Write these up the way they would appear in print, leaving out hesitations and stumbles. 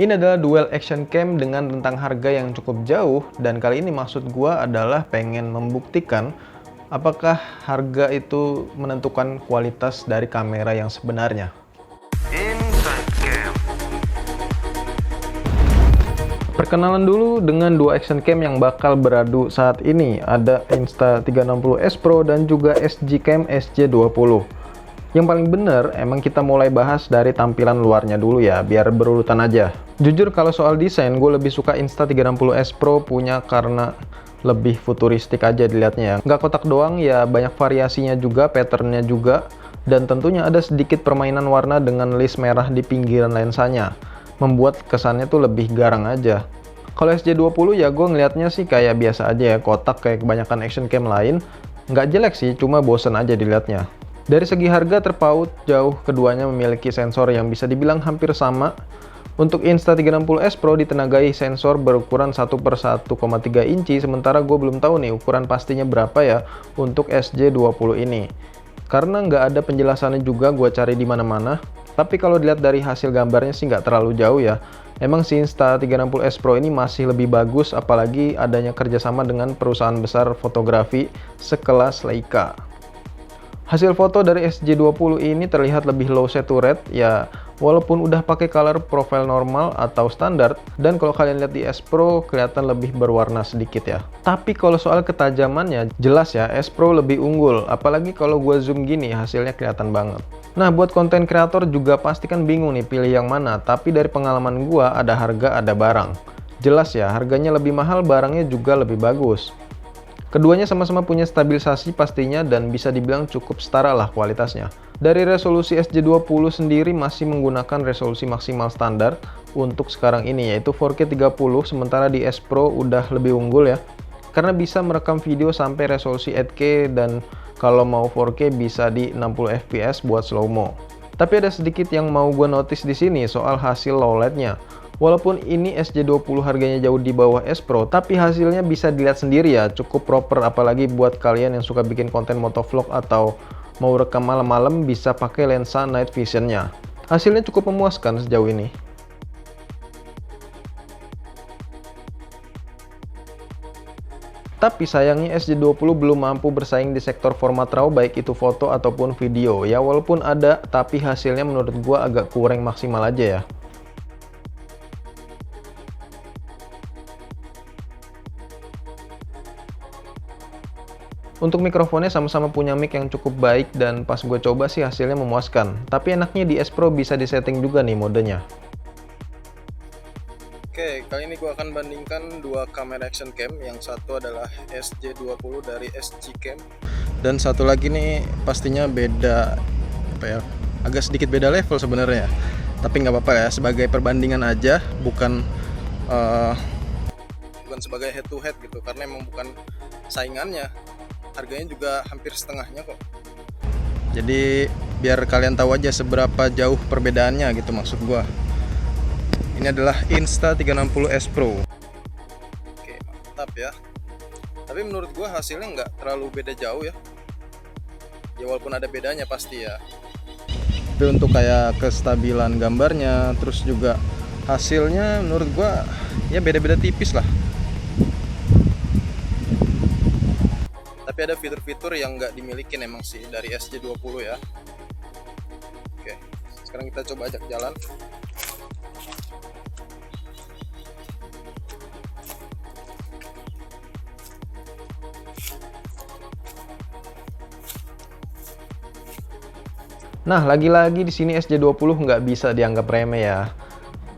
Ini adalah dual action cam dengan rentang harga yang cukup jauh, dan kali ini maksud gua adalah pengen membuktikan apakah harga itu menentukan kualitas dari kamera yang sebenarnya. Perkenalan dulu dengan dua action cam yang bakal beradu saat ini. Ada Insta360S Pro dan juga SG-Cam SG20. Yang paling bener, emang kita mulai bahas dari tampilan luarnya dulu ya, biar berurutan aja. Jujur kalau soal desain, gue lebih suka Insta360S Pro punya karena lebih futuristik aja dilihatnya ya. Nggak kotak doang ya, banyak variasinya juga, patternnya juga. Dan tentunya ada sedikit permainan warna dengan list merah di pinggiran lensanya. Membuat kesannya tuh lebih garang aja. Kalau SG20 ya gue ngelihatnya sih kayak biasa aja ya, kotak kayak kebanyakan action cam lain. Nggak jelek sih, cuma bosen aja dilihatnya. Dari segi harga terpaut jauh, keduanya memiliki sensor yang bisa dibilang hampir sama. Untuk Insta360S Pro ditenagai sensor berukuran 1/1,3 inci, sementara gue belum tahu nih ukuran pastinya berapa ya untuk SG20 ini. Karena nggak ada penjelasannya juga, gue cari di mana-mana. Tapi kalau dilihat dari hasil gambarnya sih nggak terlalu jauh ya. Emang si Insta360S Pro ini masih lebih bagus, apalagi adanya kerjasama dengan perusahaan besar fotografi sekelas Leica. Hasil foto dari SG20 ini terlihat lebih low saturate ya, walaupun udah pakai color profile normal atau standar, dan kalau kalian lihat di S Pro kelihatan lebih berwarna sedikit ya. Tapi kalau soal ketajamannya jelas ya S Pro lebih unggul, apalagi kalau gua zoom gini hasilnya kelihatan banget. Nah, buat konten kreator juga pasti kan bingung nih pilih yang mana, tapi dari pengalaman gua ada harga ada barang. Jelas ya, harganya lebih mahal, barangnya juga lebih bagus. Keduanya sama-sama punya stabilisasi pastinya dan bisa dibilang cukup setara lah kualitasnya. Dari resolusi SG20 sendiri masih menggunakan resolusi maksimal standar untuk sekarang ini, yaitu 4K 30, sementara di S Pro udah lebih unggul ya. Karena bisa merekam video sampai resolusi 8K dan kalau mau 4K bisa di 60 fps buat slow-mo. Tapi ada sedikit yang mau gue notice di sini soal hasil low light-nya. Walaupun ini SG20 harganya jauh di bawah S Pro, tapi hasilnya bisa dilihat sendiri ya, cukup proper, apalagi buat kalian yang suka bikin konten motovlog atau mau rekam malam-malam bisa pakai lensa night vision-nya. Hasilnya cukup memuaskan sejauh ini. Tapi sayangnya SG20 belum mampu bersaing di sektor format RAW baik itu foto ataupun video. Ya walaupun ada, tapi hasilnya menurut gua agak kurang maksimal aja ya. Untuk mikrofonnya sama-sama punya mic yang cukup baik dan pas gue coba sih hasilnya memuaskan. Tapi enaknya di S Pro bisa disetting juga nih modenya. Oke, kali ini gue akan bandingkan dua kamera action cam. Yang satu adalah SG20 dari SG-Cam. Dan satu lagi nih pastinya beda, apa ya, agak sedikit beda level sebenarnya. Tapi nggak apa-apa ya, sebagai perbandingan aja, bukan sebagai head to head gitu. Karena emang bukan saingannya. Harganya juga hampir setengahnya kok. Jadi biar kalian tahu aja seberapa jauh perbedaannya gitu maksud gua. Ini adalah Insta360S Pro. Oke, mantap ya. Tapi menurut gua hasilnya nggak terlalu beda jauh ya. Ya walaupun ada bedanya pasti ya. Tapi untuk kayak kestabilan gambarnya, terus juga hasilnya menurut gua ya beda-beda tipis lah. Tapi ada fitur-fitur yang nggak dimiliki emang sih dari SG20 ya. Oke, sekarang kita coba ajak jalan. Nah, lagi-lagi di sini SG20 nggak bisa dianggap remeh ya.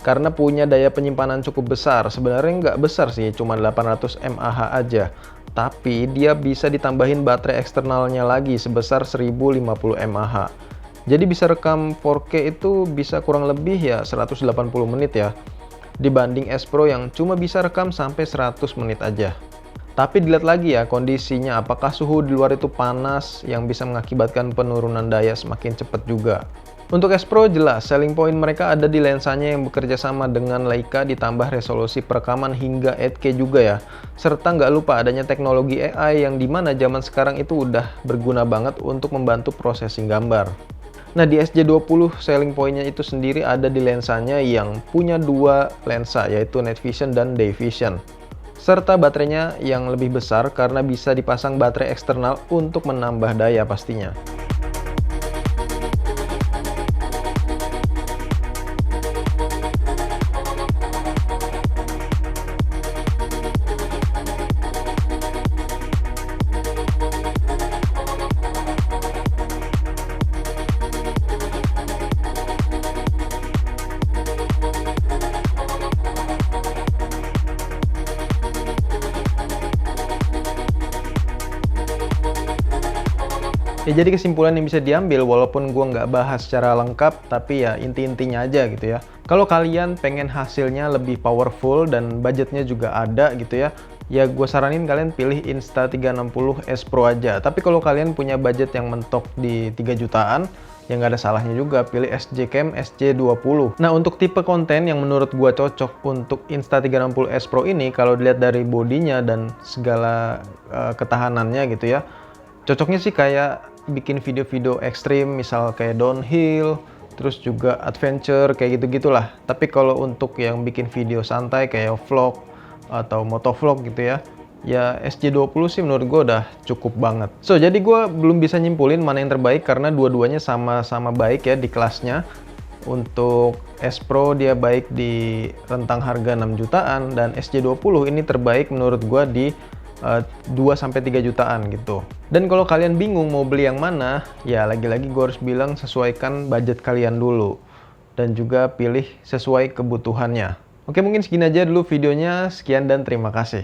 Karena punya daya penyimpanan cukup besar. Sebenarnya nggak besar sih, cuma 800 mAh aja. Tapi dia bisa ditambahin baterai eksternalnya lagi sebesar 1050 mAh. Jadi bisa rekam 4K itu bisa kurang lebih ya 180 menit ya. Dibanding S Pro yang cuma bisa rekam sampai 100 menit aja. Tapi dilihat lagi ya kondisinya, apakah suhu di luar itu panas yang bisa mengakibatkan penurunan daya semakin cepat juga. Untuk S Pro jelas, selling point mereka ada di lensanya yang bekerja sama dengan Leica ditambah resolusi perekaman hingga 8K juga ya. Serta nggak lupa adanya teknologi AI yang dimana zaman sekarang itu udah berguna banget untuk membantu processing gambar. Nah, di SJ20 selling point-nya itu sendiri ada di lensanya yang punya dua lensa, yaitu Night Vision dan Day Vision. Serta baterainya yang lebih besar karena bisa dipasang baterai eksternal untuk menambah daya pastinya. Ya, jadi kesimpulan yang bisa diambil, walaupun gue nggak bahas secara lengkap, tapi ya inti-intinya aja gitu ya. Kalau kalian pengen hasilnya lebih powerful dan budgetnya juga ada gitu ya, ya gue saranin kalian pilih Insta360S Pro aja. Tapi kalau kalian punya budget yang mentok di 3 jutaan, ya nggak ada salahnya juga pilih SJ Cam SJ20. Nah, untuk tipe konten yang menurut gue cocok untuk Insta360S Pro ini, kalau dilihat dari bodinya dan segala ketahanannya gitu ya, cocoknya sih kayak bikin video-video ekstrim, misal kayak downhill, terus juga adventure, kayak gitu-gitulah. Tapi kalau untuk yang bikin video santai kayak vlog atau motovlog gitu ya, ya SJ20 sih menurut gue udah cukup banget. So, jadi gue belum bisa nyimpulin mana yang terbaik karena dua-duanya sama-sama baik ya di kelasnya. Untuk S Pro dia baik di rentang harga 6 jutaan dan SJ20 ini terbaik menurut gue di 2-3 jutaan gitu. Dan kalau kalian bingung mau beli yang mana, ya lagi-lagi gue harus bilang sesuaikan budget kalian dulu dan juga pilih sesuai kebutuhannya. Oke, mungkin segini aja dulu videonya. Sekian dan terima kasih.